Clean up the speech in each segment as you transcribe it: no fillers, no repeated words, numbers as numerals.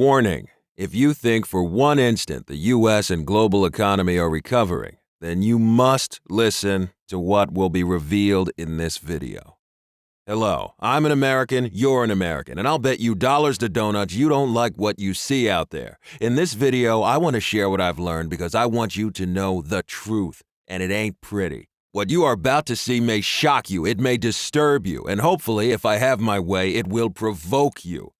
Warning: if you think for one instant the U.S. and global economy are recovering, then you must listen to what will be revealed in this video. Hello, I'm an American, you're an American, and I'll bet you dollars to donuts you don't like what you see out there. In this video, I want to share what I've learned because I want you to know the truth, and it ain't pretty. What you are about to see may shock you, it may disturb you, and hopefully, if I have my way, it will provoke you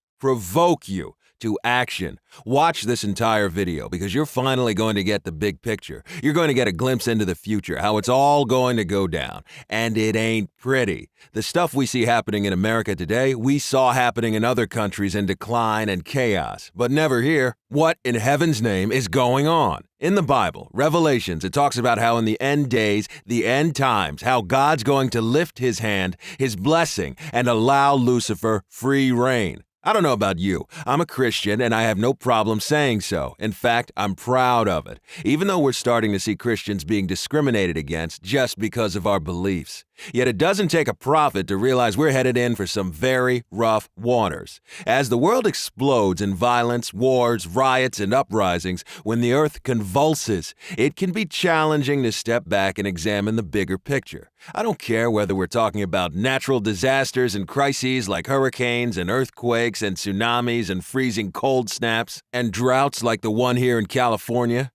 to action. Watch this entire video because you're finally going to get the big picture. You're going to get a glimpse into the future, how it's all going to go down. And it ain't pretty. The stuff we see happening in America today, we saw happening in other countries in decline and chaos, but never here. What in heaven's name is going on? In the Bible, Revelations, it talks about how in the end days, the end times, how God's going to lift his hand, his blessing, and allow Lucifer free reign. I don't know about you. I'm a Christian, and I have no problem saying so. In fact, I'm proud of it, even though we're starting to see Christians being discriminated against just because of our beliefs. Yet it doesn't take a prophet to realize we're headed in for some very rough waters. As the world explodes in violence, wars, riots, and uprisings, when the earth convulses, it can be challenging to step back and examine the bigger picture. I don't care whether we're talking about natural disasters and crises like hurricanes and earthquakes and tsunamis and freezing cold snaps and droughts like the one here in California.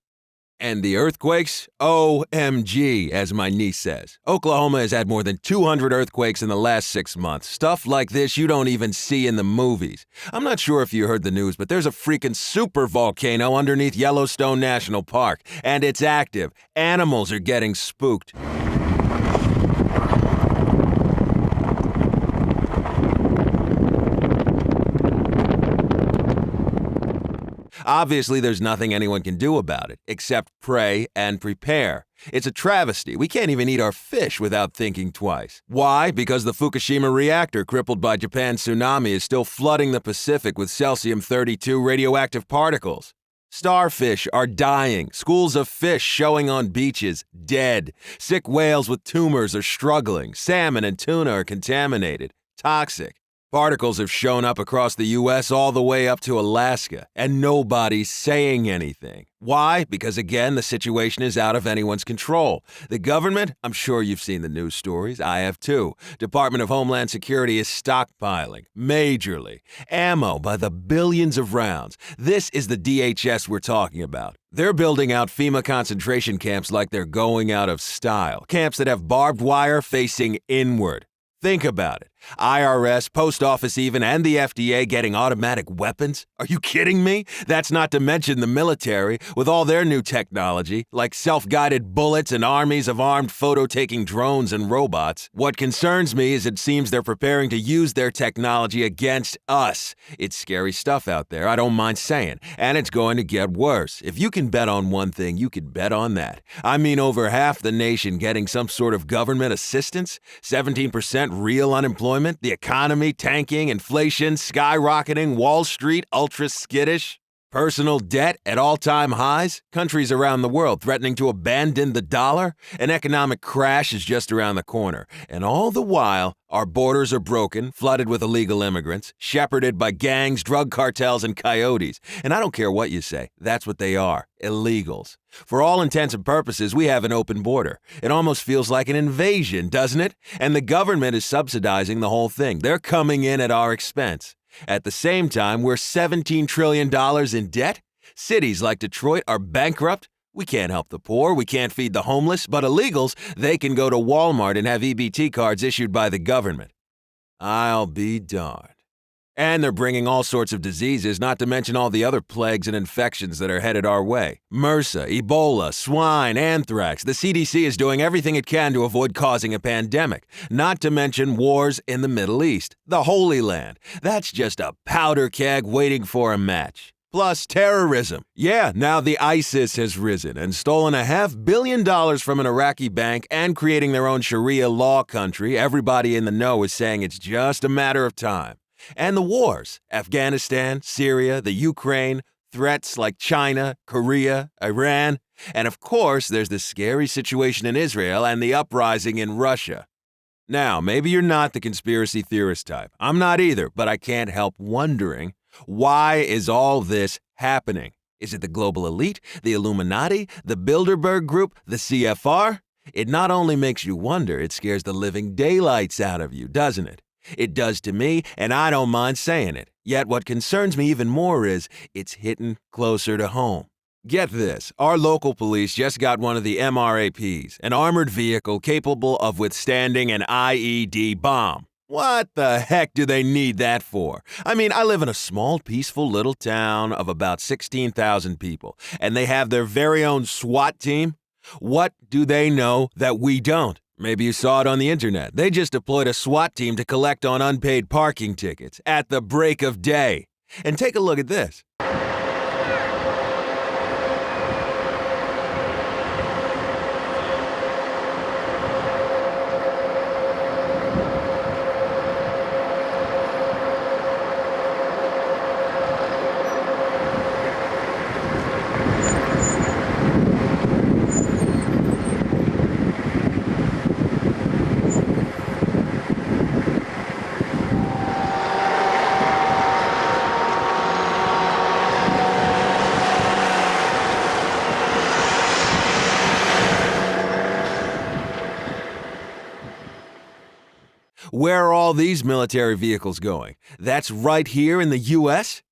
And the earthquakes? OMG, as my niece says. Oklahoma has had more than 200 earthquakes in the last 6 months. Stuff like this you don't even see in the movies. I'm not sure if you heard the news, but there's a freaking super volcano underneath Yellowstone National Park, and it's active. Animals are getting spooked. Obviously, there's nothing anyone can do about it, except pray and prepare. It's a travesty. We can't even eat our fish without thinking twice. Why? Because the Fukushima reactor crippled by Japan's tsunami is still flooding the Pacific with cesium-32 radioactive particles. Starfish are dying. Schools of fish showing on beaches, dead. Sick whales with tumors are struggling. Salmon and tuna are contaminated, toxic. Particles have shown up across the U.S. all the way up to Alaska, and nobody's saying anything. Why? Because, again, the situation is out of anyone's control. The government, I'm sure you've seen the news stories. I have too. Department of Homeland Security is stockpiling, majorly. Ammo by the billions of rounds. This is the DHS we're talking about. They're building out FEMA concentration camps like they're going out of style. Camps that have barbed wire facing inward. Think about it. IRS, post office even, and the FDA getting automatic weapons? Are you kidding me? That's not to mention the military with all their new technology, like self-guided bullets and armies of armed photo-taking drones and robots. What concerns me is it seems they're preparing to use their technology against us. It's scary stuff out there, I don't mind saying, and it's going to get worse. If you can bet on one thing, you can bet on that. I mean, over half the nation getting some sort of government assistance, 17% real unemployment, the economy tanking, inflation skyrocketing, Wall Street ultra skittish, personal debt at all-time highs, countries around the world threatening to abandon the dollar, an economic crash is just around the corner, and all the while, our borders are broken, flooded with illegal immigrants, shepherded by gangs, drug cartels, and coyotes. And I don't care what you say, that's what they are, illegals. For all intents and purposes, we have an open border. It almost feels like an invasion, doesn't it? And the government is subsidizing the whole thing. They're coming in at our expense. At the same time, we're $17 trillion in debt. Cities like Detroit are bankrupt. We can't help the poor, we can't feed the homeless, but illegals, they can go to Walmart and have EBT cards issued by the government. I'll be darned. And they're bringing all sorts of diseases, not to mention all the other plagues and infections that are headed our way. MRSA, Ebola, swine, anthrax. The CDC is doing everything it can to avoid causing a pandemic. Not to mention wars in the Middle East, the Holy Land. That's just a powder keg waiting for a match. Plus terrorism. Yeah, now the ISIS has risen and stolen $500 million from an Iraqi bank and creating their own Sharia law country. Everybody in the know is saying it's just a matter of time. And the wars, Afghanistan, Syria, the Ukraine, threats like China, Korea, Iran, and of course there's the scary situation in Israel and the uprising in Russia. Now, maybe you're not the conspiracy theorist type. I'm not either, but I can't help wondering, Why is all this happening? Is it the global elite, the Illuminati, the Bilderberg Group, the CFR? It not only makes you wonder, it scares the living daylights out of you, doesn't it? It does to me, and I don't mind saying it. Yet what concerns me even more is it's hitting closer to home. Get this, our local police just got one of the MRAPs, an armored vehicle capable of withstanding an IED bomb. What the heck do they need that for? I mean, I live in a small, peaceful little town of about 16,000 people, and they have their very own SWAT team. What do they know that we don't? Maybe you saw it on the internet. They just deployed a SWAT team to collect on unpaid parking tickets at the break of day. And take a look at this. Where are all these military vehicles going? That's right here in the U.S.?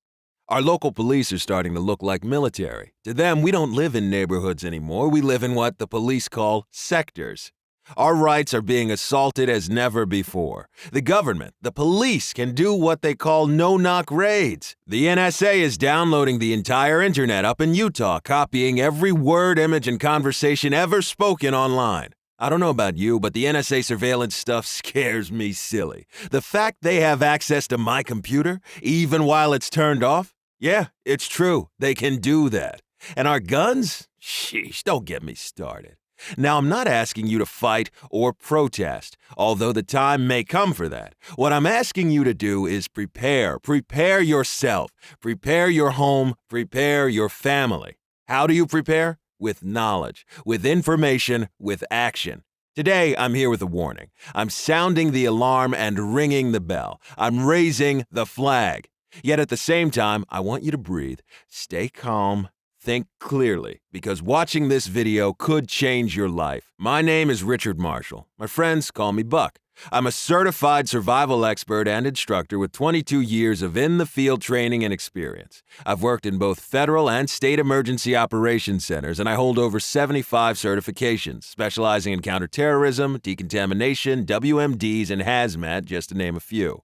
Our local police are starting to look like military. To them, we don't live in neighborhoods anymore. We live in what the police call sectors. Our rights are being assaulted as never before. The government, the police, can do what they call no-knock raids. The NSA is downloading the entire internet up in Utah, copying every word, image, and conversation ever spoken online. I don't know about you, but the NSA surveillance stuff scares me silly. The fact they have access to my computer, even while it's turned off? Yeah, it's true. They can do that. And our guns? Sheesh, don't get me started. Now, I'm not asking you to fight or protest, although the time may come for that. What I'm asking you to do is prepare. Prepare yourself. Prepare your home. Prepare your family. How do you prepare? With knowledge, with information, with action. Today, I'm here with a warning. I'm sounding the alarm and ringing the bell. I'm raising the flag. Yet at the same time, I want you to breathe, stay calm, think clearly, because watching this video could change your life. My name is Richard Marshall. My friends call me Buck. I'm a certified survival expert and instructor with 22 years of in-the-field training and experience. I've worked in both federal and state emergency operations centers, and I hold over 75 certifications, specializing in counterterrorism, decontamination, WMDs, and hazmat, just to name a few.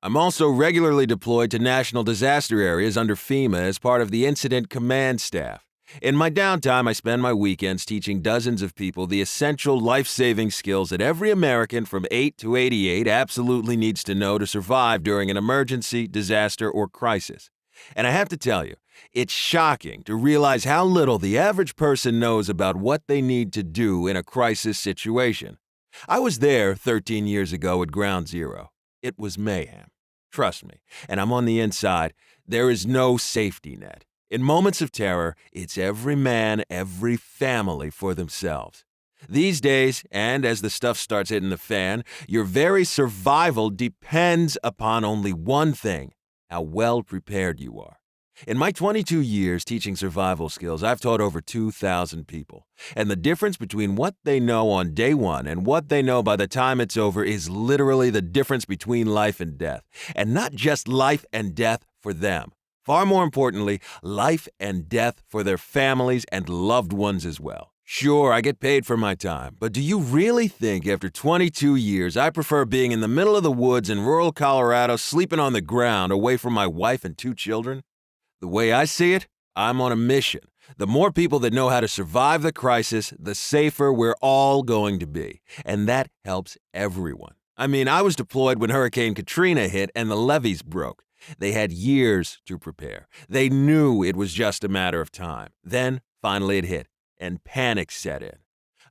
I'm also regularly deployed to national disaster areas under FEMA as part of the Incident Command Staff. In my downtime, I spend my weekends teaching dozens of people the essential life-saving skills that every American from 8 to 88 absolutely needs to know to survive during an emergency, disaster, or crisis. And I have to tell you, it's shocking to realize how little the average person knows about what they need to do in a crisis situation. I was there 13 years ago at Ground Zero. It was mayhem. Trust me, and I'm on the inside. There is no safety net. In moments of terror, it's every man, every family for themselves. These days, and as the stuff starts hitting the fan, your very survival depends upon only one thing: how well prepared you are. In my 22 years teaching survival skills, I've taught over 2,000 people. And the difference between what they know on day one and what they know by the time it's over is literally the difference between life and death. And not just life and death for them. Far more importantly, life and death for their families and loved ones as well. Sure, I get paid for my time, but do you really think after 22 years I prefer being in the middle of the woods in rural Colorado sleeping on the ground away from my wife and 2 children? The way I see it, I'm on a mission. The more people that know how to survive the crisis, the safer we're all going to be. And that helps everyone. I mean, I was deployed when Hurricane Katrina hit and the levees broke. They had years to prepare. They knew it was just a matter of time. Then, finally it hit, and panic set in.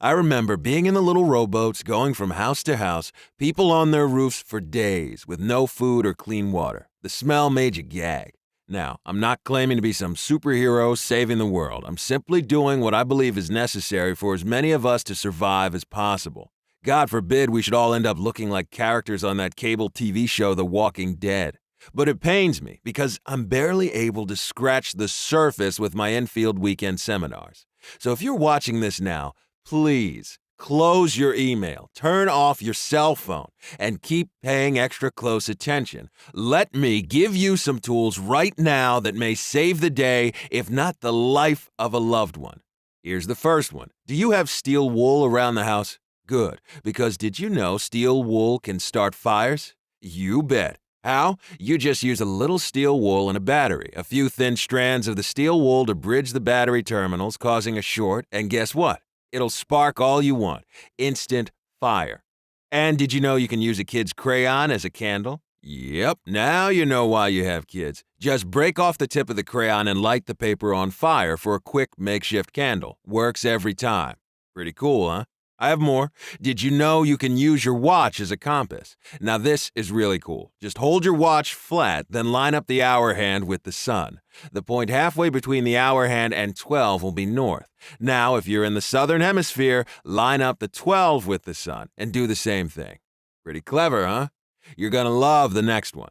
I remember being in the little rowboats going from house to house, people on their roofs for days with no food or clean water. The smell made you gag. Now, I'm not claiming to be some superhero saving the world. I'm simply doing what I believe is necessary for as many of us to survive as possible. God forbid we should all end up looking like characters on that cable TV show The Walking Dead. But it pains me because I'm barely able to scratch the surface with my infield weekend seminars. So if you're watching this now, please close your email, turn off your cell phone, and keep paying extra close attention. Let me give you some tools right now that may save the day, if not the life of a loved one. Here's the first one. Do you have steel wool around the house? Good, because did you know steel wool can start fires? You bet. How? You just use a little steel wool and a battery, a few thin strands of the steel wool to bridge the battery terminals, causing a short, and guess what? It'll spark all you want. Instant fire. And did you know you can use a kid's crayon as a candle? Yep, now you know why you have kids. Just break off the tip of the crayon and light the paper on fire for a quick makeshift candle. Works every time. Pretty cool, huh? I have more. Did you know you can use your watch as a compass? Now this is really cool. Just hold your watch flat, then line up the hour hand with the sun. The point halfway between the hour hand and 12 will be north. Now, if you're in the southern hemisphere, line up the 12 with the sun and do the same thing. Pretty clever, huh? You're gonna love the next one.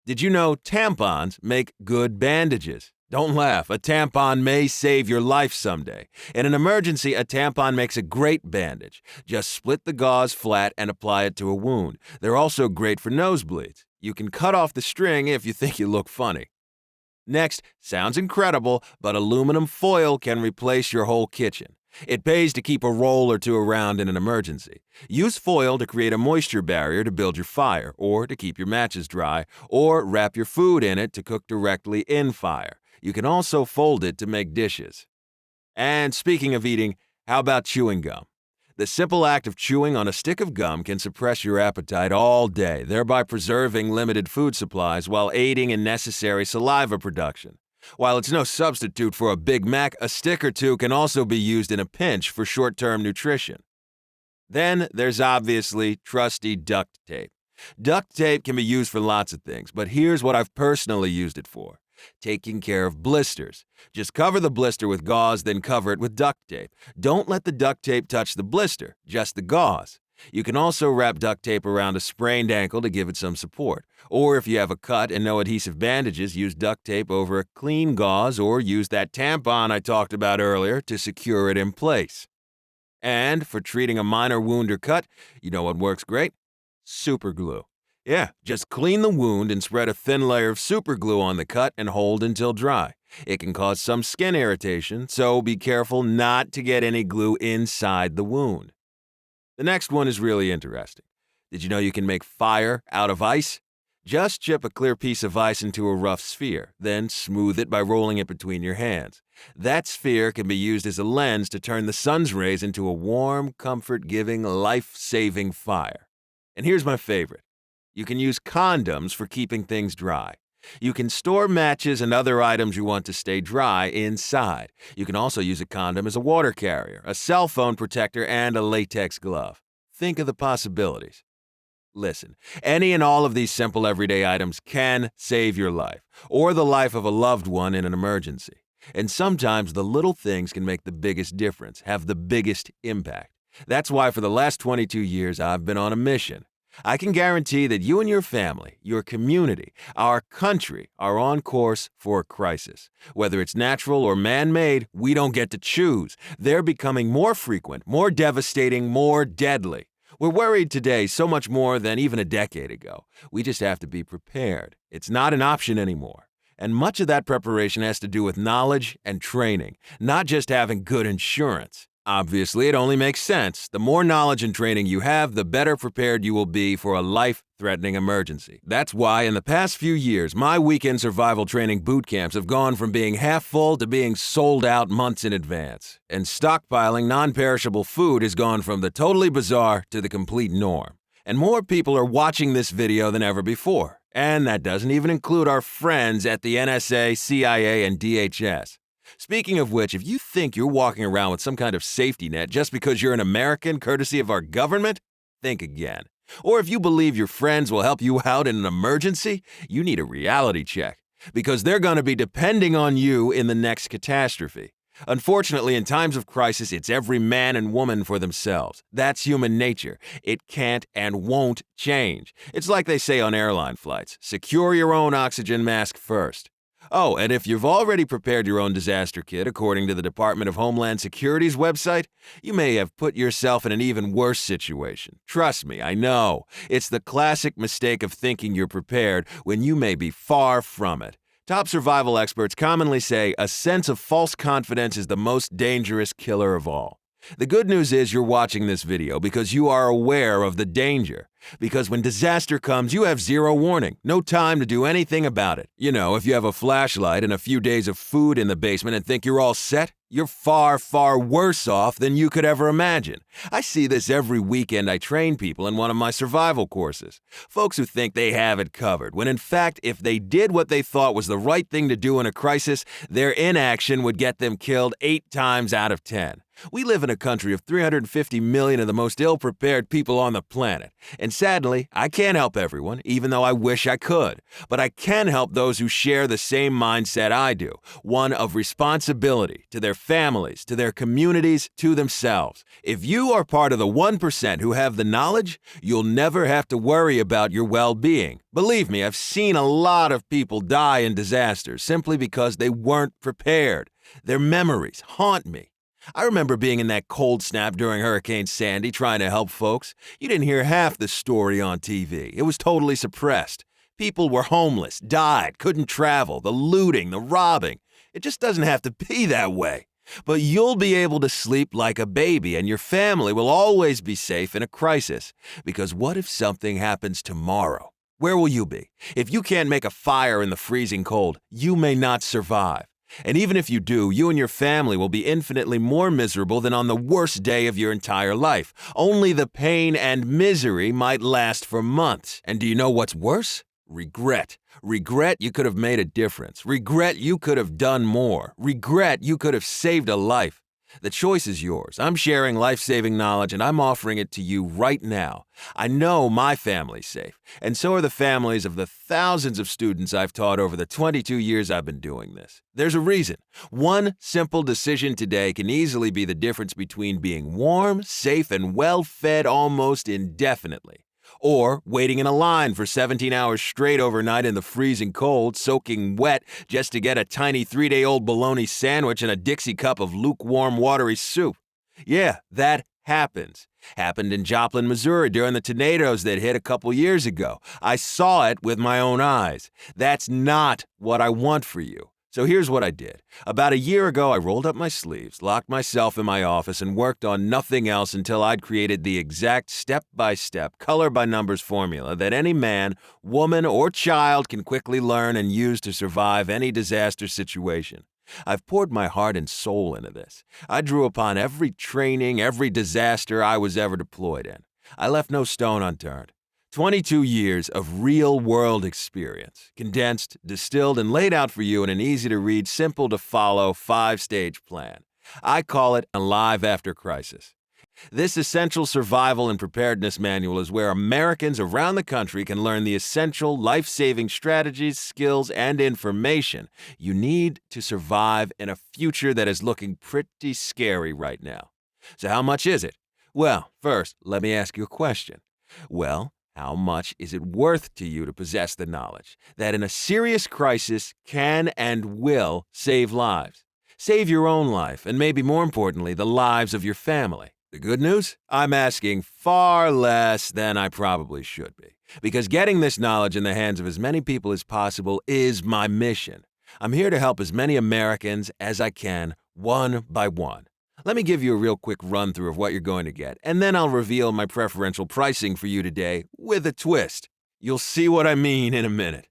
Did you know tampons make good bandages? Don't laugh. A tampon may save your life someday. In an emergency, a tampon makes a great bandage. Just split the gauze flat and apply it to a wound. They're also great for nosebleeds. You can cut off the string if you think you look funny. Next, sounds incredible, but aluminum foil can replace your whole kitchen. It pays to keep a roll or two around in an emergency. Use foil to create a moisture barrier to build your fire, or to keep your matches dry, or wrap your food in it to cook directly in fire. You can also fold it to make dishes. And speaking of eating, how about chewing gum? The simple act of chewing on a stick of gum can suppress your appetite all day, thereby preserving limited food supplies while aiding in necessary saliva production. While it's no substitute for a Big Mac, a stick or two can also be used in a pinch for short-term nutrition. Then there's obviously trusty duct tape. Duct tape can be used for lots of things, but here's what I've personally used it for. Taking care of blisters. Just cover the blister with gauze, then cover it with duct tape. Don't let the duct tape touch the blister, just the gauze. You can also wrap duct tape around a sprained ankle to give it some support. Or if you have a cut and no adhesive bandages, use duct tape over a clean gauze, or use that tampon I talked about earlier to secure it in place. And for treating a minor wound or cut, you know what works great? Super glue. Yeah, just clean the wound and spread a thin layer of super glue on the cut and hold until dry. It can cause some skin irritation, so be careful not to get any glue inside the wound. The next one is really interesting. Did you know you can make fire out of ice? Just chip a clear piece of ice into a rough sphere, then smooth it by rolling it between your hands. That sphere can be used as a lens to turn the sun's rays into a warm, comfort-giving, life-saving fire. And here's my favorite. You can use condoms for keeping things dry. You can store matches and other items you want to stay dry inside. You can also use a condom as a water carrier, a cell phone protector, and a latex glove. Think of the possibilities. Listen, any and all of these simple everyday items can save your life, or the life of a loved one in an emergency. And sometimes the little things can make the biggest difference, have the biggest impact. That's why for the last 22 years I've been on a mission. I can guarantee that you and your family, your community, our country are on course for a crisis. Whether it's natural or man-made, we don't get to choose. They're becoming more frequent, more devastating, more deadly. We're worried today so much more than even a decade ago. We just have to be prepared. It's not an option anymore. And much of that preparation has to do with knowledge and training, not just having good insurance. Obviously, it only makes sense. The more knowledge and training you have, the better prepared you will be for a life-threatening emergency. That's why in the past few years, my weekend survival training boot camps have gone from being half full to being sold out months in advance. And stockpiling non-perishable food has gone from the totally bizarre to the complete norm. And more people are watching this video than ever before. And that doesn't even include our friends at the NSA, CIA, and DHS. Speaking of which, if you think you're walking around with some kind of safety net just because you're an American courtesy of our government, think again. Or if you believe your friends will help you out in an emergency, you need a reality check, because they're going to be depending on you in the next catastrophe. Unfortunately, in times of crisis, it's every man and woman for themselves. That's human nature. It can't and won't change. It's like they say on airline flights, secure your own oxygen mask first. Oh, and if you've already prepared your own disaster kit according to the Department of Homeland Security's website, you may have put yourself in an even worse situation. Trust me, I know. It's the classic mistake of thinking you're prepared when you may be far from it. Top survival experts commonly say a sense of false confidence is the most dangerous killer of all. The good news is you're watching this video because you are aware of the danger. Because when disaster comes, you have zero warning, no time to do anything about it. You know, if you have a flashlight and a few days of food in the basement and think you're all set, you're far, far worse off than you could ever imagine. I see this every weekend I train people in one of my survival courses. Folks who think they have it covered, when in fact, if they did what they thought was the right thing to do in a crisis, their inaction would get them killed 8 times out of 10. We live in a country of 350 million of the most ill-prepared people on the planet. And sadly, I can't help everyone, even though I wish I could. But I can help those who share the same mindset I do, one of responsibility to their families, to their communities, to themselves. If you are part of the 1% who have the knowledge, you'll never have to worry about your well-being. Believe me, I've seen a lot of people die in disasters simply because they weren't prepared. Their memories haunt me. I remember being in that cold snap during Hurricane Sandy trying to help folks. You didn't hear half the story on TV. It was totally suppressed. People were homeless, died, couldn't travel, the looting, the robbing. It just doesn't have to be that way. But you'll be able to sleep like a baby, and your family will always be safe in a crisis. Because what if something happens tomorrow? Where will you be? If you can't make a fire in the freezing cold, you may not survive. And even if you do, you and your family will be infinitely more miserable than on the worst day of your entire life. Only the pain and misery might last for months. And do you know what's worse? Regret. Regret you could have made a difference. Regret you could have done more. Regret you could have saved a life. The choice is yours. I'm sharing life-saving knowledge, and I'm offering it to you right now. I know my family's safe, and so are the families of the thousands of students I've taught over the 22 years I've been doing this. There's a reason. One simple decision today can easily be the difference between being warm, safe, and well-fed almost indefinitely, or waiting in a line for 17 hours straight overnight in the freezing cold, soaking wet just to get a tiny 3-day-old bologna sandwich and a Dixie cup of lukewarm, watery soup. Yeah, that happens. Happened in Joplin, Missouri during the tornadoes that hit a couple years ago. I saw it with my own eyes. That's not what I want for you. So here's what I did. About a year ago, I rolled up my sleeves, locked myself in my office, and worked on nothing else until I'd created the exact step-by-step, color-by-numbers formula that any man, woman, or child can quickly learn and use to survive any disaster situation. I've poured my heart and soul into this. I drew upon every training, every disaster I was ever deployed in. I left no stone unturned. 22 years of real-world experience, condensed, distilled, and laid out for you in an easy-to-read, simple-to-follow 5-stage plan. I call it Alive After Crisis. This essential survival and preparedness manual is where Americans around the country can learn the essential life-saving strategies, skills, and information you need to survive in a future that is looking pretty scary right now. So how much is it? Well, first, let me ask you a question. How much is it worth to you to possess the knowledge that in a serious crisis can and will save lives? Save your own life, and maybe more importantly, the lives of your family. The good news? I'm asking far less than I probably should be, because getting this knowledge in the hands of as many people as possible is my mission. I'm here to help as many Americans as I can, one by one. Let me give you a real quick run-through of what you're going to get, and then I'll reveal my preferential pricing for you today with a twist. You'll see what I mean in a minute.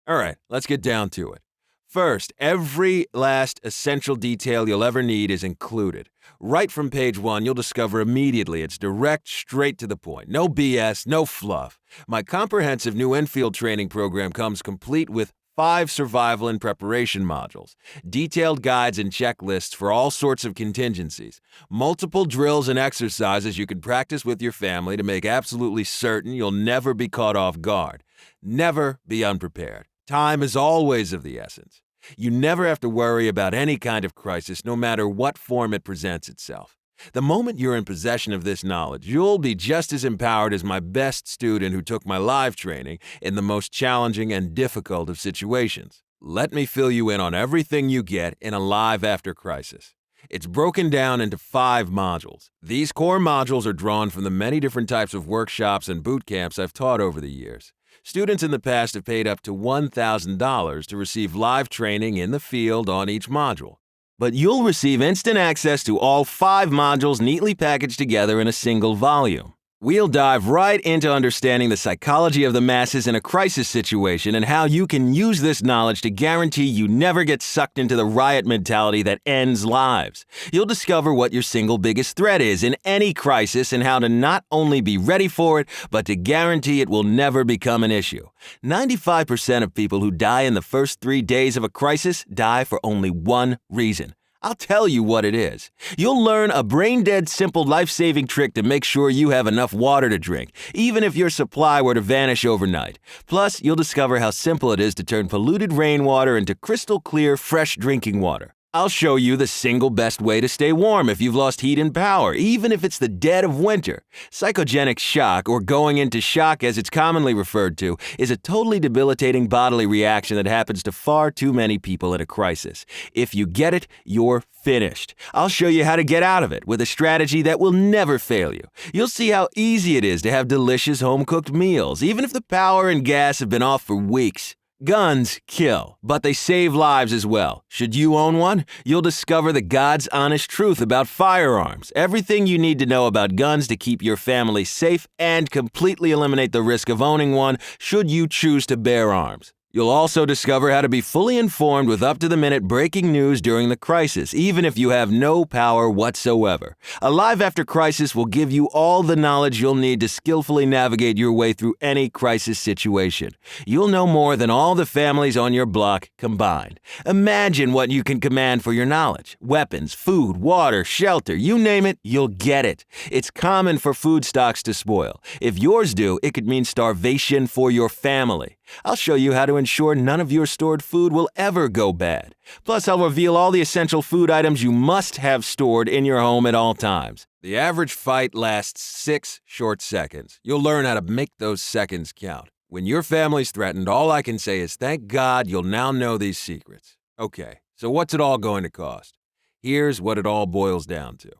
All right, let's get down to it. First, every last essential detail you'll ever need is included. Right from page 1, you'll discover immediately it's direct, straight to the point. No BS, no fluff. My comprehensive new infield training program comes complete with 5 survival and preparation modules, detailed guides and checklists for all sorts of contingencies, multiple drills and exercises you can practice with your family to make absolutely certain you'll never be caught off guard. Never be unprepared. Time is always of the essence. You never have to worry about any kind of crisis, no matter what form it presents itself. The moment you're in possession of this knowledge, you'll be just as empowered as my best student who took my live training in the most challenging and difficult of situations. Let me fill you in on everything you get in a Live After Crisis. It's broken down into 5 modules. These core modules are drawn from the many different types of workshops and boot camps I've taught over the years. Students in the past have paid up to $1,000 to receive live training in the field on each module. But you'll receive instant access to all 5 modules neatly packaged together in a single volume. We'll dive right into understanding the psychology of the masses in a crisis situation and how you can use this knowledge to guarantee you never get sucked into the riot mentality that ends lives. You'll discover what your single biggest threat is in any crisis and how to not only be ready for it, but to guarantee it will never become an issue. 95% of people who die in the first 3 days of a crisis die for only one reason. I'll tell you what it is. You'll learn a brain-dead simple life-saving trick to make sure you have enough water to drink, even if your supply were to vanish overnight. Plus, you'll discover how simple it is to turn polluted rainwater into crystal clear, fresh drinking water. I'll show you the single best way to stay warm if you've lost heat and power, even if it's the dead of winter. Psychogenic shock, or going into shock as it's commonly referred to, is a totally debilitating bodily reaction that happens to far too many people at a crisis. If you get it, you're finished. I'll show you how to get out of it with a strategy that will never fail you. You'll see how easy it is to have delicious home-cooked meals, even if the power and gas have been off for weeks. Guns kill, but they save lives as well. Should you own one? You'll discover the God's honest truth about firearms, everything you need to know about guns to keep your family safe and completely eliminate the risk of owning one should you choose to bear arms. You'll also discover how to be fully informed with up-to-the-minute breaking news during the crisis, even if you have no power whatsoever. A Live After Crisis will give you all the knowledge you'll need to skillfully navigate your way through any crisis situation. You'll know more than all the families on your block combined. Imagine what you can command for your knowledge. Weapons, food, water, shelter, you name it, you'll get it. It's common for food stocks to spoil. If yours do, it could mean starvation for your family. I'll show you how to ensure none of your stored food will ever go bad. Plus, I'll reveal all the essential food items you must have stored in your home at all times. The average fight lasts 6 short seconds. You'll learn how to make those seconds count. When your family's threatened, all I can say is thank God you'll now know these secrets. Okay, so what's it all going to cost? Here's what it all boils down to.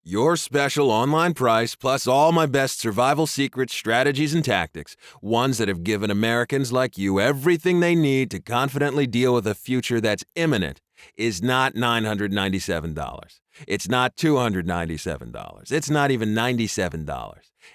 Your special online price, plus all my best survival secrets, strategies, and tactics, ones that have given Americans like you everything they need to confidently deal with a future that's imminent, is not $997. It's not $297. It's not even $97.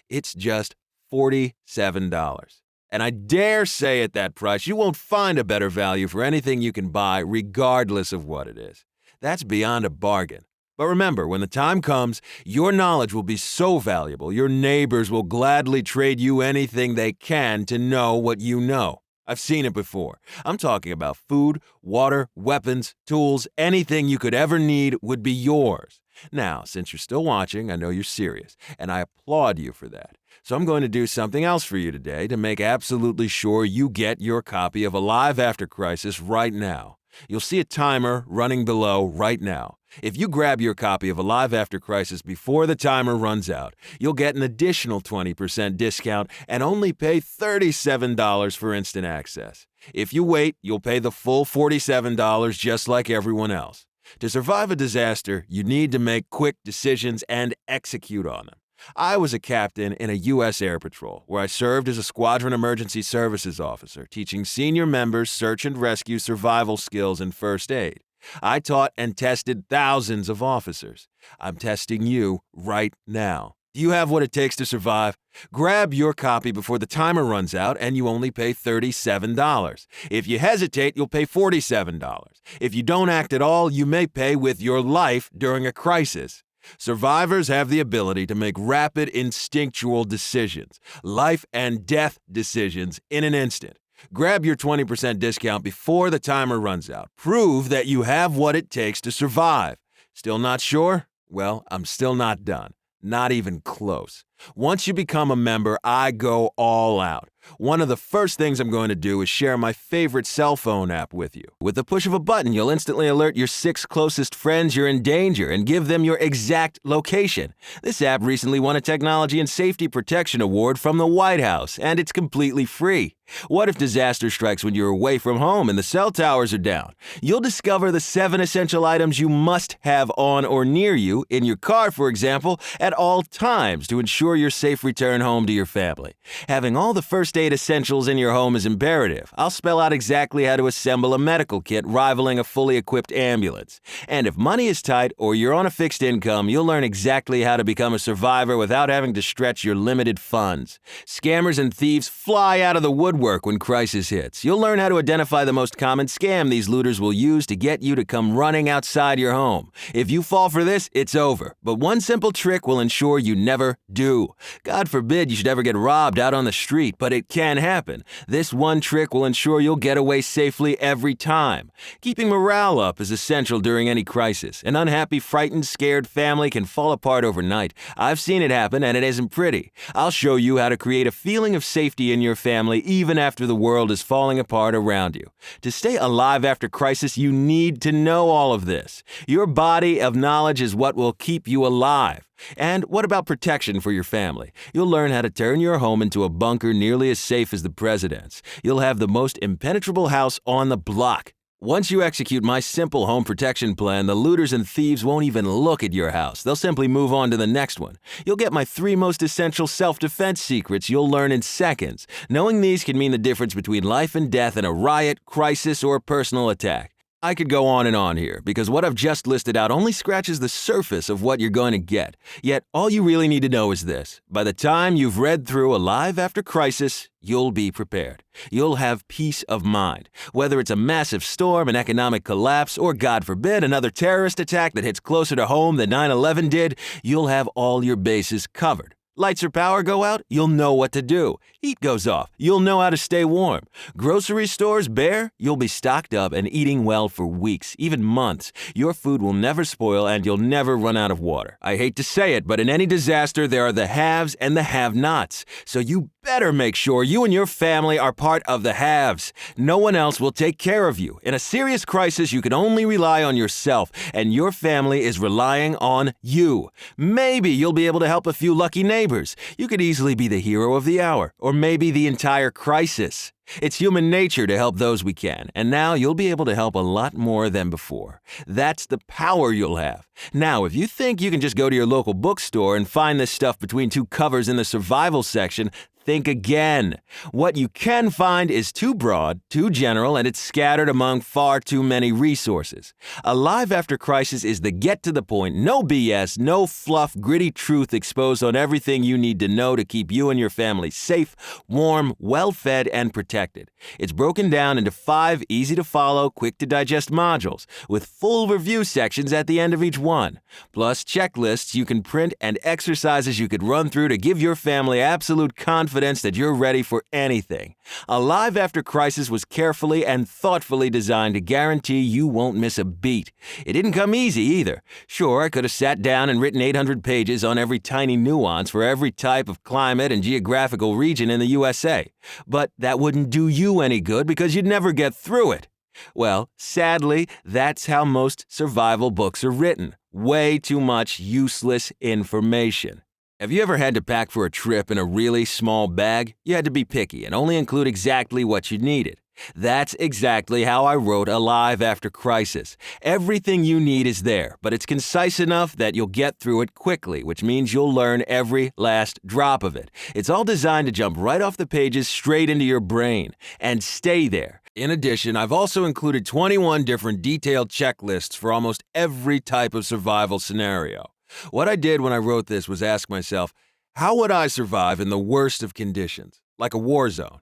It's just $47. And I dare say at that price, you won't find a better value for anything you can buy, regardless of what it is. That's beyond a bargain. But remember, when the time comes, your knowledge will be so valuable, your neighbors will gladly trade you anything they can to know what you know. I've seen it before. I'm talking about food, water, weapons, tools, anything you could ever need would be yours. Now, since you're still watching, I know you're serious, and I applaud you for that. So I'm going to do something else for you today to make absolutely sure you get your copy of A Live After Crisis right now. You'll see a timer running below right now. If you grab your copy of A Live After Crisis before the timer runs out, you'll get an additional 20% discount and only pay $37 for instant access. If you wait, you'll pay the full $47 just like everyone else. To survive a disaster, you need to make quick decisions and execute on them. I was a captain in a U.S. Air Patrol, where I served as a Squadron Emergency Services officer, teaching senior members search and rescue survival skills and first aid. I taught and tested thousands of officers. I'm testing you right now. Do you have what it takes to survive? Grab your copy before the timer runs out and you only pay $37. If you hesitate, you'll pay $47. If you don't act at all, you may pay with your life during a crisis. Survivors have the ability to make rapid, instinctual decisions, life and death decisions in an instant. Grab your 20% discount before the timer runs out. Prove that you have what it takes to survive. Still not sure? Well, I'm still not done. Not even close. Once you become a member, I go all out. One of the first things I'm going to do is share my favorite cell phone app with you. With the push of a button, you'll instantly alert your 6 closest friends you're in danger and give them your exact location. This app recently won a Technology and Safety Protection Award from the White House, and it's completely free. What if disaster strikes when you're away from home and the cell towers are down? You'll discover the 7 essential items you must have on or near you, in your car, for example, at all times to ensure your safe return home to your family. Having all the first aid essentials in your home is imperative. I'll spell out exactly how to assemble a medical kit rivaling a fully equipped ambulance. And if money is tight or you're on a fixed income, you'll learn exactly how to become a survivor without having to stretch your limited funds. Scammers and thieves fly out of the woodwork when crisis hits. You'll learn how to identify the most common scam these looters will use to get you to come running outside your home. If you fall for this, it's over. But one simple trick will ensure you never do. God forbid you should ever get robbed out on the street, but it can happen. This one trick will ensure you'll get away safely every time. Keeping morale up is essential during any crisis. An unhappy, frightened, scared family can fall apart overnight. I've seen it happen, and it isn't pretty. I'll show you how to create a feeling of safety in your family even after the world is falling apart around you. To stay alive after crisis, you need to know all of this. Your body of knowledge is what will keep you alive. And what about protection for your family? You'll learn how to turn your home into a bunker nearly as safe as the president's. You'll have the most impenetrable house on the block. Once you execute my simple home protection plan, the looters and thieves won't even look at your house. They'll simply move on to the next one. You'll get my 3 most essential self-defense secrets you'll learn in seconds. Knowing these can mean the difference between life and death in a riot, crisis, or personal attack. I could go on and on here, because what I've just listed out only scratches the surface of what you're going to get. Yet, all you really need to know is this. By the time you've read through Alive After Crisis, you'll be prepared. You'll have peace of mind. Whether it's a massive storm, an economic collapse, or, God forbid, another terrorist attack that hits closer to home than 9/11 did, you'll have all your bases covered. Lights or power go out, you'll know what to do. Heat goes off, you'll know how to stay warm. Grocery stores bare, you'll be stocked up and eating well for weeks, even months. Your food will never spoil and you'll never run out of water. I hate to say it, but in any disaster, there are the haves and the have-nots. So you better make sure you and your family are part of the haves. No one else will take care of you. In a serious crisis, you can only rely on yourself, and your family is relying on you. Maybe you'll be able to help a few lucky neighbors. You could easily be the hero of the hour, or maybe the entire crisis. It's human nature to help those we can, and now you'll be able to help a lot more than before. That's the power you'll have. Now, if you think you can just go to your local bookstore and find this stuff between 2 covers in the survival section, think again. What you can find is too broad, too general, and it's scattered among far too many resources. Alive After Crisis is the get-to-the-point, no BS, no fluff, gritty truth exposed on everything you need to know to keep you and your family safe, warm, well-fed, and protected. It's broken down into 5 easy-to-follow, quick-to-digest modules, with full review sections at the end of each one, plus checklists you can print and exercises you could run through to give your family absolute confidence that you're ready for anything. Alive After Crisis was carefully and thoughtfully designed to guarantee you won't miss a beat. It didn't come easy either. Sure, I could have sat down and written 800 pages on every tiny nuance for every type of climate and geographical region in the USA. But that wouldn't do you any good because you'd never get through it. Well, sadly, that's how most survival books are written. Way too much useless information. Have you ever had to pack for a trip in a really small bag? You had to be picky and only include exactly what you needed. That's exactly how I wrote Alive After Crisis. Everything you need is there, but it's concise enough that you'll get through it quickly, which means you'll learn every last drop of it. It's all designed to jump right off the pages straight into your brain and stay there. In addition, I've also included 21 different detailed checklists for almost every type of survival scenario. What I did when I wrote this was ask myself, how would I survive in the worst of conditions, like a war zone?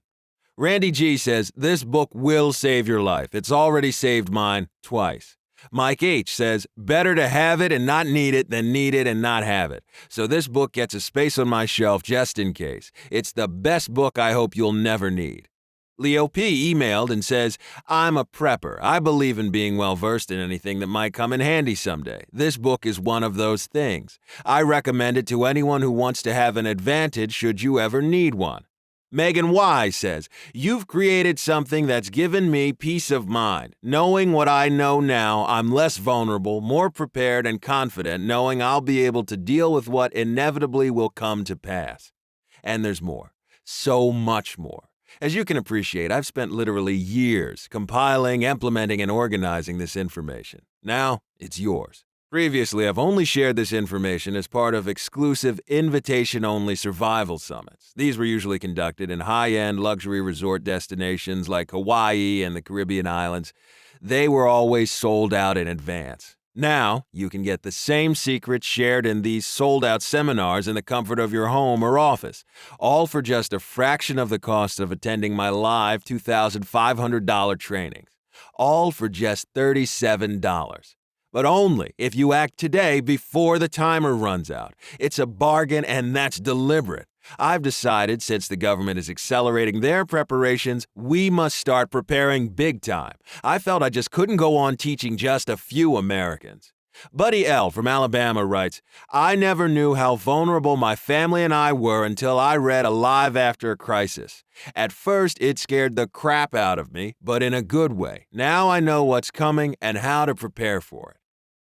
Randy G says, this book will save your life. It's already saved mine twice. Mike H says, better to have it and not need it than need it and not have it. So this book gets a space on my shelf just in case. It's the best book I hope you'll never need. Leo P. emailed and says, I'm a prepper. I believe in being well-versed in anything that might come in handy someday. This book is one of those things. I recommend it to anyone who wants to have an advantage should you ever need one. Megan Y says, "You've created something that's given me peace of mind. Knowing what I know now, I'm less vulnerable, more prepared and confident, knowing I'll be able to deal with what inevitably will come to pass." And there's more. So much more. As you can appreciate, I've spent literally years compiling, implementing, and organizing this information. Now, it's yours. Previously, I've only shared this information as part of exclusive invitation-only survival summits. These were usually conducted in high-end luxury resort destinations like Hawaii and the Caribbean islands. They were always sold out in advance. Now, you can get the same secrets shared in these sold-out seminars in the comfort of your home or office, all for just a fraction of the cost of attending my live $2,500 trainings. All for just $37. But only if you act today before the timer runs out. It's a bargain, and that's deliberate. I've decided, since the government is accelerating their preparations, we must start preparing big time. I felt I just couldn't go on teaching just a few Americans. Buddy L. from Alabama writes, "I never knew how vulnerable my family and I were until I read Alive After a Crisis. At first, it scared the crap out of me, but in a good way. Now I know what's coming and how to prepare for it."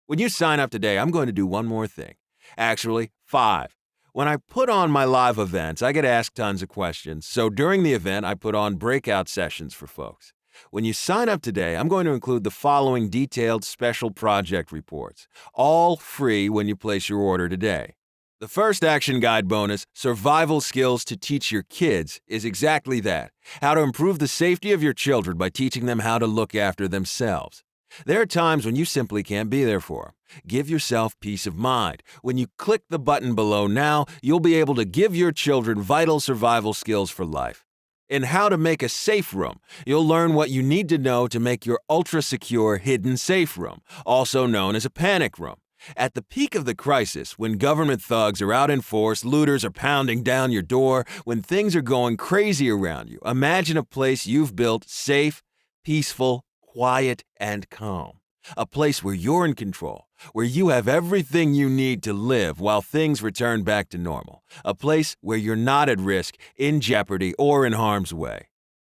When you sign up today, I'm going to do one more thing. Actually, 5. When I put on my live events, I get asked tons of questions, so during the event, I put on breakout sessions for folks. When you sign up today, I'm going to include the following detailed special project reports, all free when you place your order today. The first action guide bonus, Survival Skills to Teach Your Kids, is exactly that, how to improve the safety of your children by teaching them how to look after themselves. There are times when you simply can't be there for them. Give yourself peace of mind. When you click the button below now, you'll be able to give your children vital survival skills for life. In How to Make a Safe Room, you'll learn what you need to know to make your ultra-secure hidden safe room, also known as a panic room. At the peak of the crisis, when government thugs are out in force, looters are pounding down your door, when things are going crazy around you, imagine a place you've built safe, peaceful, quiet, and calm. A place where you're in control, where you have everything you need to live while things return back to normal. A place where you're not at risk, in jeopardy, or in harm's way.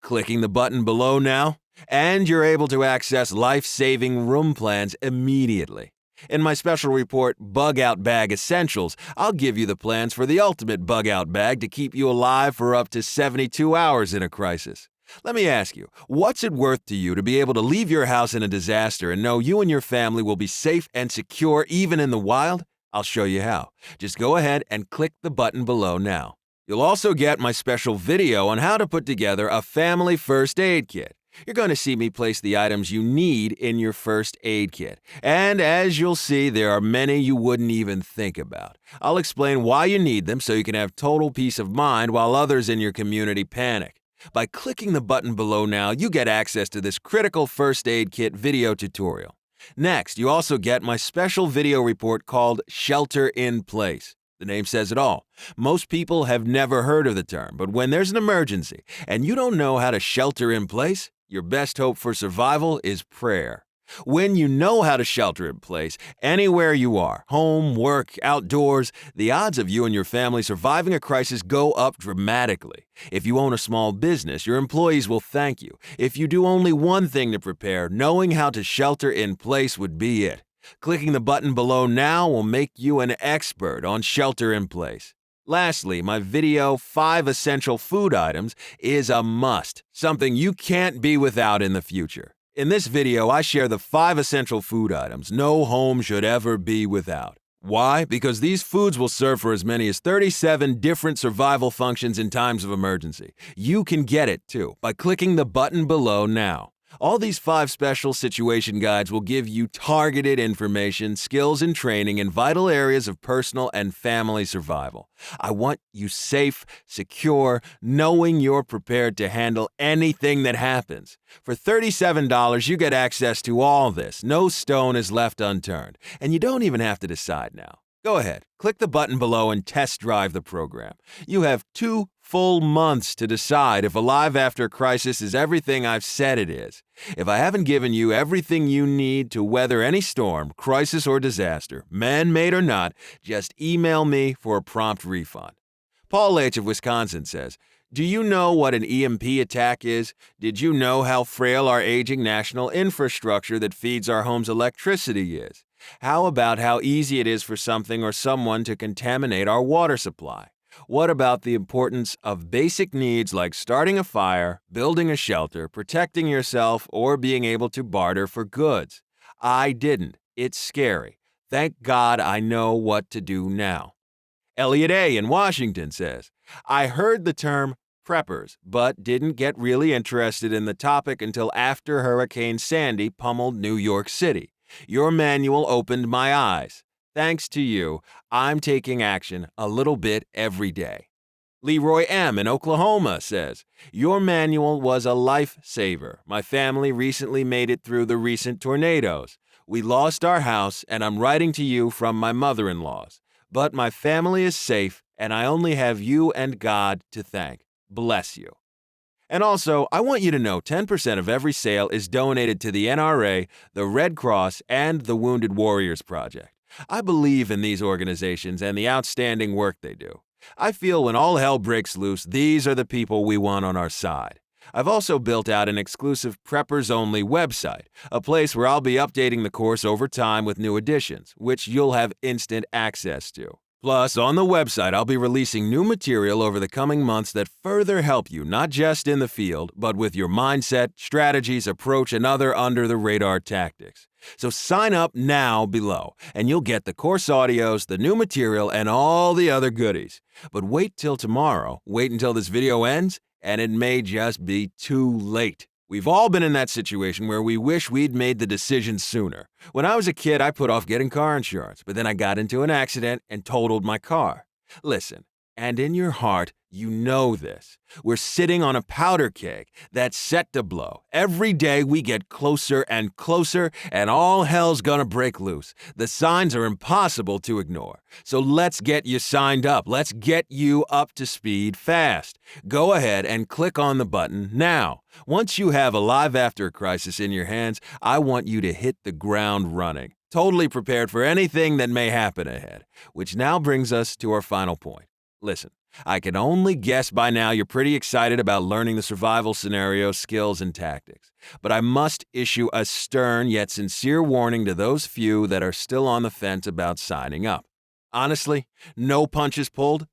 Clicking the button below now, and you're able to access life-saving room plans immediately. In my special report, Bug Out Bag Essentials, I'll give you the plans for the ultimate bug out bag to keep you alive for up to 72 hours in a crisis. Let me ask you, what's it worth to you to be able to leave your house in a disaster and know you and your family will be safe and secure even in the wild? I'll show you how. Just go ahead and click the button below now. You'll also get my special video on how to put together a family first aid kit. You're going to see me place the items you need in your first aid kit. And as you'll see, there are many you wouldn't even think about. I'll explain why you need them so you can have total peace of mind while others in your community panic. By clicking the button below now, you get access to this critical first aid kit video tutorial. Next, you also get my special video report called Shelter in Place. The name says it all. Most people have never heard of the term, but when there's an emergency and you don't know how to shelter in place, your best hope for survival is prayer. When you know how to shelter in place, anywhere you are, home, work, outdoors, the odds of you and your family surviving a crisis go up dramatically. If you own a small business, your employees will thank you. If you do only one thing to prepare, knowing how to shelter in place would be it. Clicking the button below now will make you an expert on shelter in place. Lastly, my video, 5 Essential Food Items, is a must, something you can't be without in the future. In this video, I share the 5 essential food items no home should ever be without. Why? Because these foods will serve for as many as 37 different survival functions in times of emergency. You can get it, too, by clicking the button below now. All these 5 special situation guides will give you targeted information, skills, and training in vital areas of personal and family survival. I want you safe, secure, knowing you're prepared to handle anything that happens. For $37, you get access to all this. No stone is left unturned, and you don't even have to decide now. Go ahead, click the button below and test drive the program. You have 2 full months to decide if Alive After a Crisis is everything I've said it is. If I haven't given you everything you need to weather any storm, crisis, or disaster, man-made or not, just email me for a prompt refund. Paul H. of Wisconsin says, Do you know what an EMP attack is? Did you know how frail our aging national infrastructure that feeds our homes electricity is? How about how easy it is for something or someone to contaminate our water supply? What about the importance of basic needs like starting a fire, building a shelter, protecting yourself, or being able to barter for goods? I didn't. It's scary. Thank God I know what to do now. Elliot A. in Washington says, I heard the term preppers, but didn't get really interested in the topic until after Hurricane Sandy pummeled New York City. Your manual opened my eyes. Thanks to you, I'm taking action a little bit every day. Leroy M. in Oklahoma says, your manual was a lifesaver. My family recently made it through the recent tornadoes. We lost our house, and I'm writing to you from my mother-in-law's. But my family is safe, and I only have you and God to thank. Bless you. And also, I want you to know 10% of every sale is donated to the NRA, the Red Cross, and the Wounded Warriors Project. I believe in these organizations and the outstanding work they do. I feel when all hell breaks loose, these are the people we want on our side. I've also built out an exclusive preppers-only website, a place where I'll be updating the course over time with new additions, which you'll have instant access to. Plus, on the website, I'll be releasing new material over the coming months that further help you not just in the field, but with your mindset, strategies, approach, and other under-the-radar tactics. So sign up now below, and you'll get the course audios, the new material, and all the other goodies. But wait till tomorrow, wait until this video ends, and it may just be too late. We've all been in that situation where we wish we'd made the decision sooner. When I was a kid, I put off getting car insurance, but then I got into an accident and totaled my car. Listen, and in your heart, you know this. We're sitting on a powder keg that's set to blow. Every day we get closer and closer, and all hell's gonna break loose. The signs are impossible to ignore. So let's get you signed up. Let's get you up to speed fast. Go ahead and click on the button now. Once you have Alive After a Crisis in your hands, I want you to hit the ground running, totally prepared for anything that may happen ahead. Which now brings us to our final point. Listen, I can only guess by now you're pretty excited about learning the survival scenarios, skills, and tactics. But I must issue a stern yet sincere warning to those few that are still on the fence about signing up. Honestly, no punches pulled.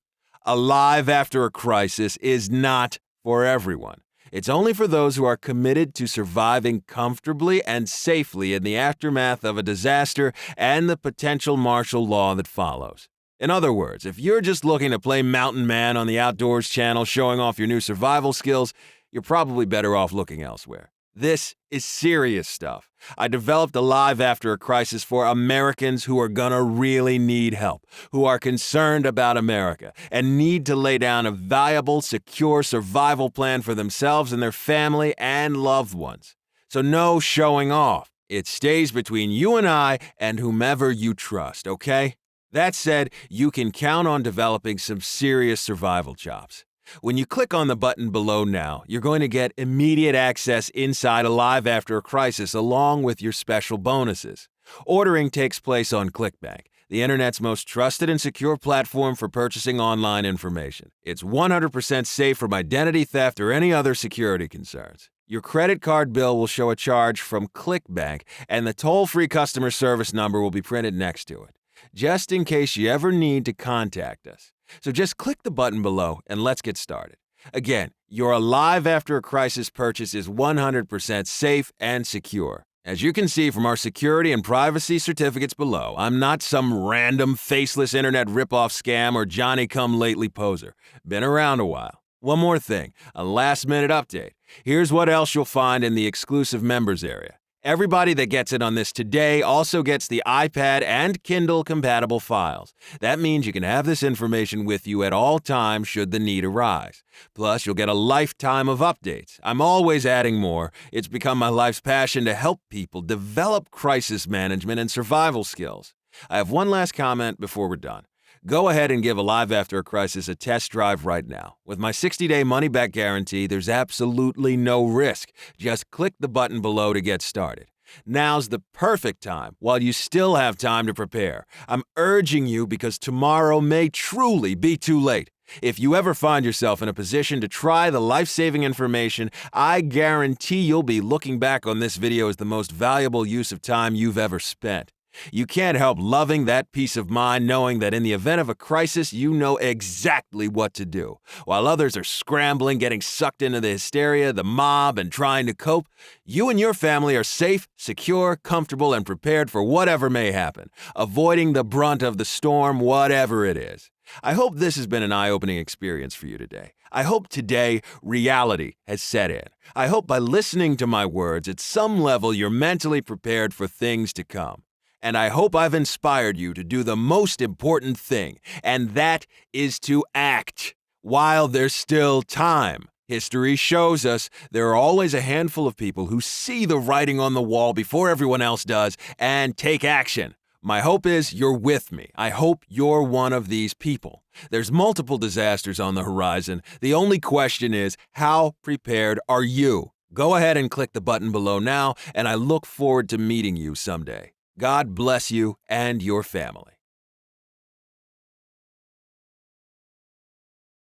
Alive After a Crisis is not for everyone. It's only for those who are committed to surviving comfortably and safely in the aftermath of a disaster and the potential martial law that follows. In other words, if you're just looking to play Mountain Man on the Outdoors channel showing off your new survival skills, you're probably better off looking elsewhere. This is serious stuff. I developed Alive After a Crisis for Americans who are gonna really need help, who are concerned about America, and need to lay down a viable, secure survival plan for themselves and their family and loved ones. So no showing off. It stays between you and I and whomever you trust, okay? That said, you can count on developing some serious survival chops. When you click on the button below now, you're going to get immediate access inside Alive After a Crisis along with your special bonuses. Ordering takes place on ClickBank, the internet's most trusted and secure platform for purchasing online information. It's 100% safe from identity theft or any other security concerns. Your credit card bill will show a charge from ClickBank, and the toll-free customer service number will be printed next to it, just in case you ever need to contact us. So just click the button below and let's get started. Again, your Alive After a Crisis purchase is 100% safe and secure. As you can see from our security and privacy certificates below, I'm not some random faceless internet ripoff scam or Johnny-come-lately poser. Been around a while. One more thing, a last-minute update. Here's what else you'll find in the exclusive members area. Everybody that gets in on this today also gets the iPad and Kindle compatible files. That means you can have this information with you at all times should the need arise. Plus, you'll get a lifetime of updates. I'm always adding more. It's become my life's passion to help people develop crisis management and survival skills. I have one last comment before we're done. Go ahead and give Alive After a Crisis a test drive right now. With my 60-day money-back guarantee, there's absolutely no risk. Just click the button below to get started. Now's the perfect time, while you still have time to prepare. I'm urging you because tomorrow may truly be too late. If you ever find yourself in a position to try the life-saving information, I guarantee you'll be looking back on this video as the most valuable use of time you've ever spent. You can't help loving that peace of mind knowing that in the event of a crisis, you know exactly what to do. While others are scrambling, getting sucked into the hysteria, the mob, and trying to cope, you and your family are safe, secure, comfortable, and prepared for whatever may happen, avoiding the brunt of the storm, whatever it is. I hope this has been an eye-opening experience for you today. I hope today reality has set in. I hope by listening to my words, at some level you're mentally prepared for things to come. And I hope I've inspired you to do the most important thing, and that is to act while there's still time. History shows us there are always a handful of people who see the writing on the wall before everyone else does and take action. My hope is you're with me. I hope you're one of these people. There's multiple disasters on the horizon. The only question is, how prepared are you? Go ahead and click the button below now, and I look forward to meeting you someday. God bless you and your family.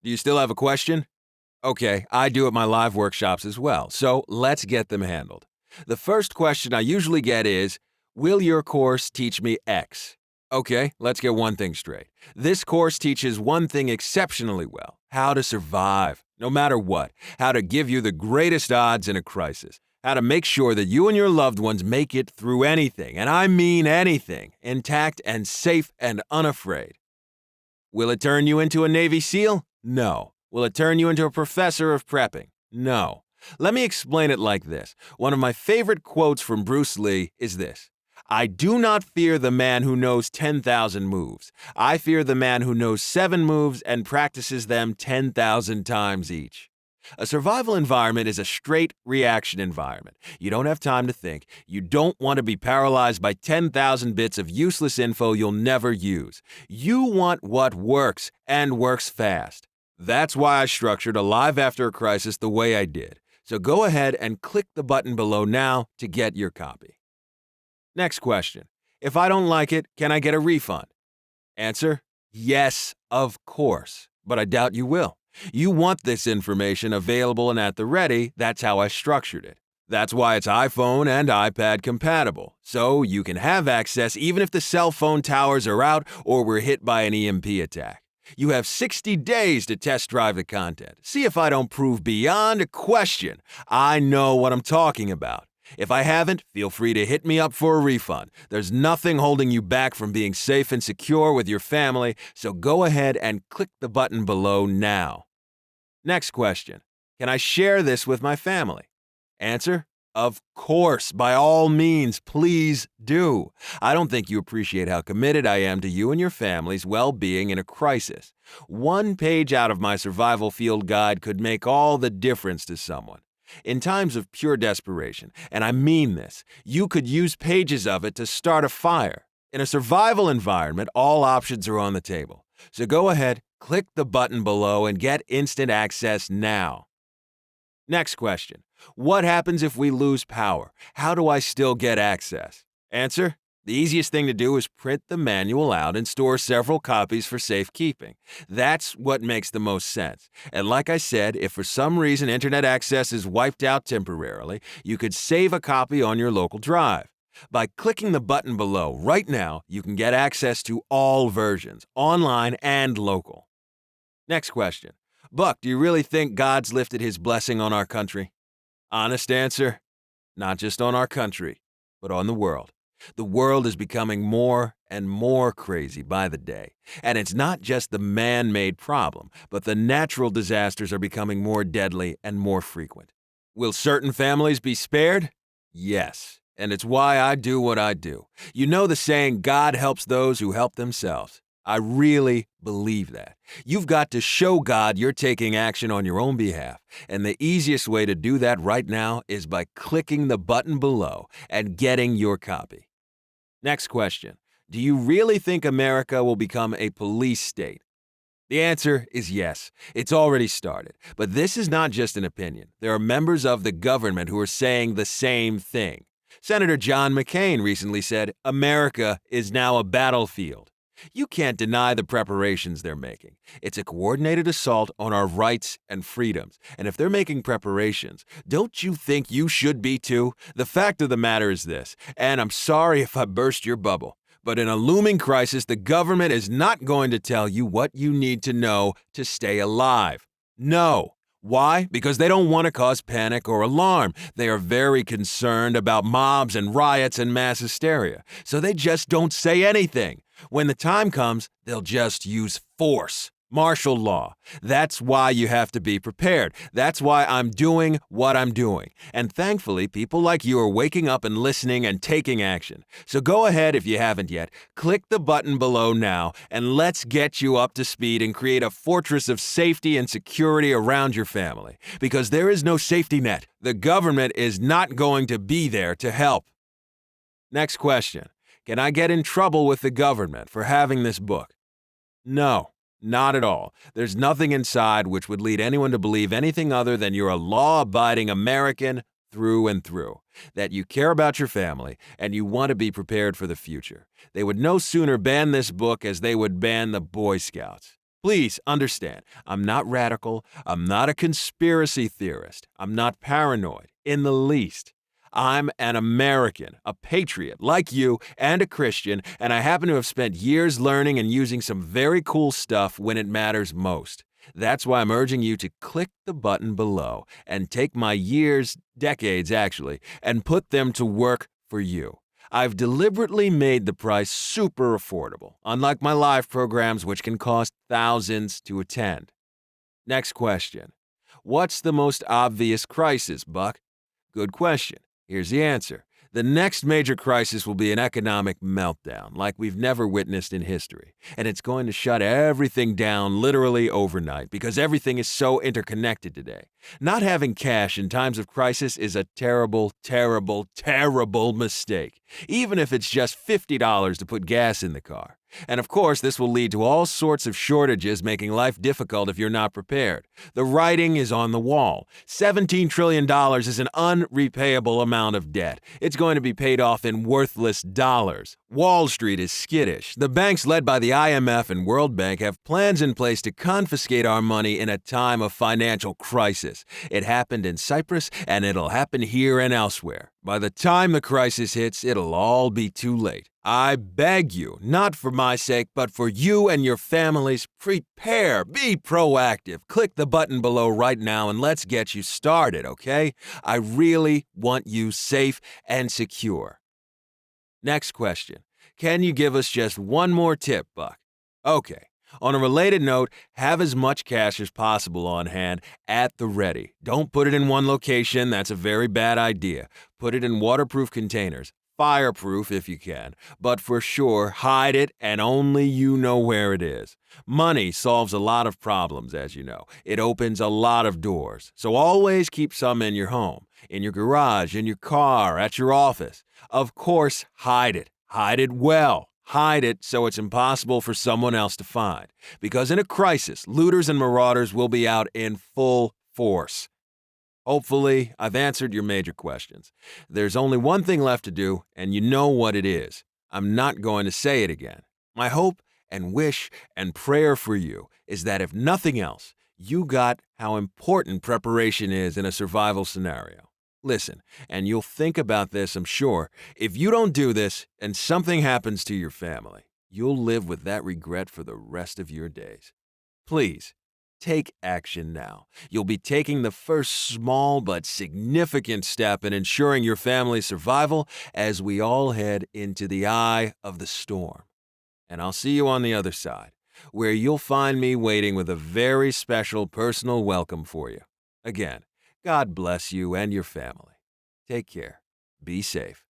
Do you still have a question? Okay, I do at my live workshops as well, so let's get them handled. The first question I usually get is, will your course teach me X? Okay, let's get one thing straight. This course teaches one thing exceptionally well: how to survive, no matter what, how to give you the greatest odds in a crisis, how to make sure that you and your loved ones make it through anything, and I mean anything, intact and safe and unafraid. Will it turn you into a Navy SEAL? No. Will it turn you into a professor of prepping? No. Let me explain it like this. One of my favorite quotes from Bruce Lee is this: I do not fear the man who knows 10,000 moves. I fear the man who knows 7 moves and practices them 10,000 times each. A survival environment is a straight reaction environment. You don't have time to think. You don't want to be paralyzed by 10,000 bits of useless info you'll never use. You want what works, and works fast. That's why I structured a Live After a Crisis the way I did. So go ahead and click the button below now to get your copy. Next question. If I don't like it, can I get a refund? Answer: yes, of course, but I doubt you will. You want this information available and at the ready. That's how I structured it. That's why it's iPhone and iPad compatible, so you can have access even if the cell phone towers are out or we're hit by an EMP attack. You have 60 days to test drive the content. See if I don't prove beyond a question I know what I'm talking about. If I haven't, feel free to hit me up for a refund. There's nothing holding you back from being safe and secure with your family, so go ahead and click the button below now. Next question. Can I share this with my family? Answer: of course, by all means, please do. I don't think you appreciate how committed I am to you and your family's well-being in a crisis. One page out of my survival field guide could make all the difference to someone. In times of pure desperation, and I mean this, you could use pages of it to start a fire. In a survival environment, all options are on the table. So go ahead, click the button below and get instant access now. Next question. What happens if we lose power? How do I still get access? Answer: the easiest thing to do is print the manual out and store several copies for safekeeping. That's what makes the most sense. And like I said, if for some reason internet access is wiped out temporarily, you could save a copy on your local drive. By clicking the button below right now, you can get access to all versions, online and local. Next question. Buck, do you really think God's lifted his blessing on our country? Honest answer: not just on our country, but on the world. The world is becoming more and more crazy by the day. And it's not just the man-made problem, but the natural disasters are becoming more deadly and more frequent. Will certain families be spared? Yes. And it's why I do what I do. You know the saying, God helps those who help themselves. I really believe that. You've got to show God you're taking action on your own behalf. And the easiest way to do that right now is by clicking the button below and getting your copy. Next question. Do you really think America will become a police state? The answer is yes. It's already started. But this is not just an opinion. There are members of the government who are saying the same thing. Senator John McCain recently said, America is now a battlefield. You can't deny the preparations they're making. It's a coordinated assault on our rights and freedoms. And if they're making preparations, don't you think you should be too? The fact of the matter is this, and I'm sorry if I burst your bubble, but in a looming crisis, the government is not going to tell you what you need to know to stay alive. No. Why? Because they don't want to cause panic or alarm. They are very concerned about mobs and riots and mass hysteria. So they just don't say anything. When the time comes, they'll just use force. Martial law. That's why you have to be prepared. That's why I'm doing what I'm doing. And thankfully, people like you are waking up and listening and taking action. So go ahead if you haven't yet. Click the button below now and let's get you up to speed and create a fortress of safety and security around your family. Because there is no safety net. The government is not going to be there to help. Next question. Can I get in trouble with the government for having this book? No. Not at all. There's nothing inside which would lead anyone to believe anything other than you're a law-abiding American through and through, that you care about your family and you want to be prepared for the future. They would no sooner ban this book as they would ban the Boy Scouts. Please understand, I'm not radical, I'm not a conspiracy theorist, I'm not paranoid in the least. I'm an American, a patriot like you, and a Christian, and I happen to have spent years learning and using some very cool stuff when it matters most. That's why I'm urging you to click the button below and take my years, decades actually, and put them to work for you. I've deliberately made the price super affordable, unlike my live programs which can cost thousands to attend. Next question. What's the most obvious crisis, Buck? Good question. Here's the answer. The next major crisis will be an economic meltdown like we've never witnessed in history. And it's going to shut everything down literally overnight because everything is so interconnected today. Not having cash in times of crisis is a terrible, terrible, terrible mistake, even if it's just $50 to put gas in the car. And of course, this will lead to all sorts of shortages, making life difficult if you're not prepared. The writing is on the wall. $17 trillion is an unrepayable amount of debt. It's going to be paid off in worthless dollars. Wall Street is skittish. The banks led by the IMF and World Bank have plans in place to confiscate our money in a time of financial crisis. It happened in Cyprus, and it'll happen here and elsewhere. By the time the crisis hits, it'll all be too late. I beg you, not for my sake, but for you and your families, prepare, be proactive. Click the button below right now and let's get you started, okay? I really want you safe and secure. Next question. Can you give us just one more tip, Buck? Okay. On a related note, have as much cash as possible on hand at the ready. Don't put it in one location. That's a very bad idea. Put it in waterproof containers. Fireproof if you can, but for sure, hide it and only you know where it is. Money solves a lot of problems, as you know. It opens a lot of doors. So always keep some in your home, in your garage, in your car, at your office. Of course, hide it. Hide it well. Hide it so it's impossible for someone else to find. Because in a crisis, looters and marauders will be out in full force. Hopefully, I've answered your major questions. There's only one thing left to do, and you know what it is. I'm not going to say it again. My hope and wish and prayer for you is that if nothing else, you got how important preparation is in a survival scenario. Listen, and you'll think about this, I'm sure. If you don't do this and something happens to your family, you'll live with that regret for the rest of your days. Please, take action now. You'll be taking the first small but significant step in ensuring your family's survival as we all head into the eye of the storm. And I'll see you on the other side, where you'll find me waiting with a very special personal welcome for you. Again, God bless you and your family. Take care. Be safe.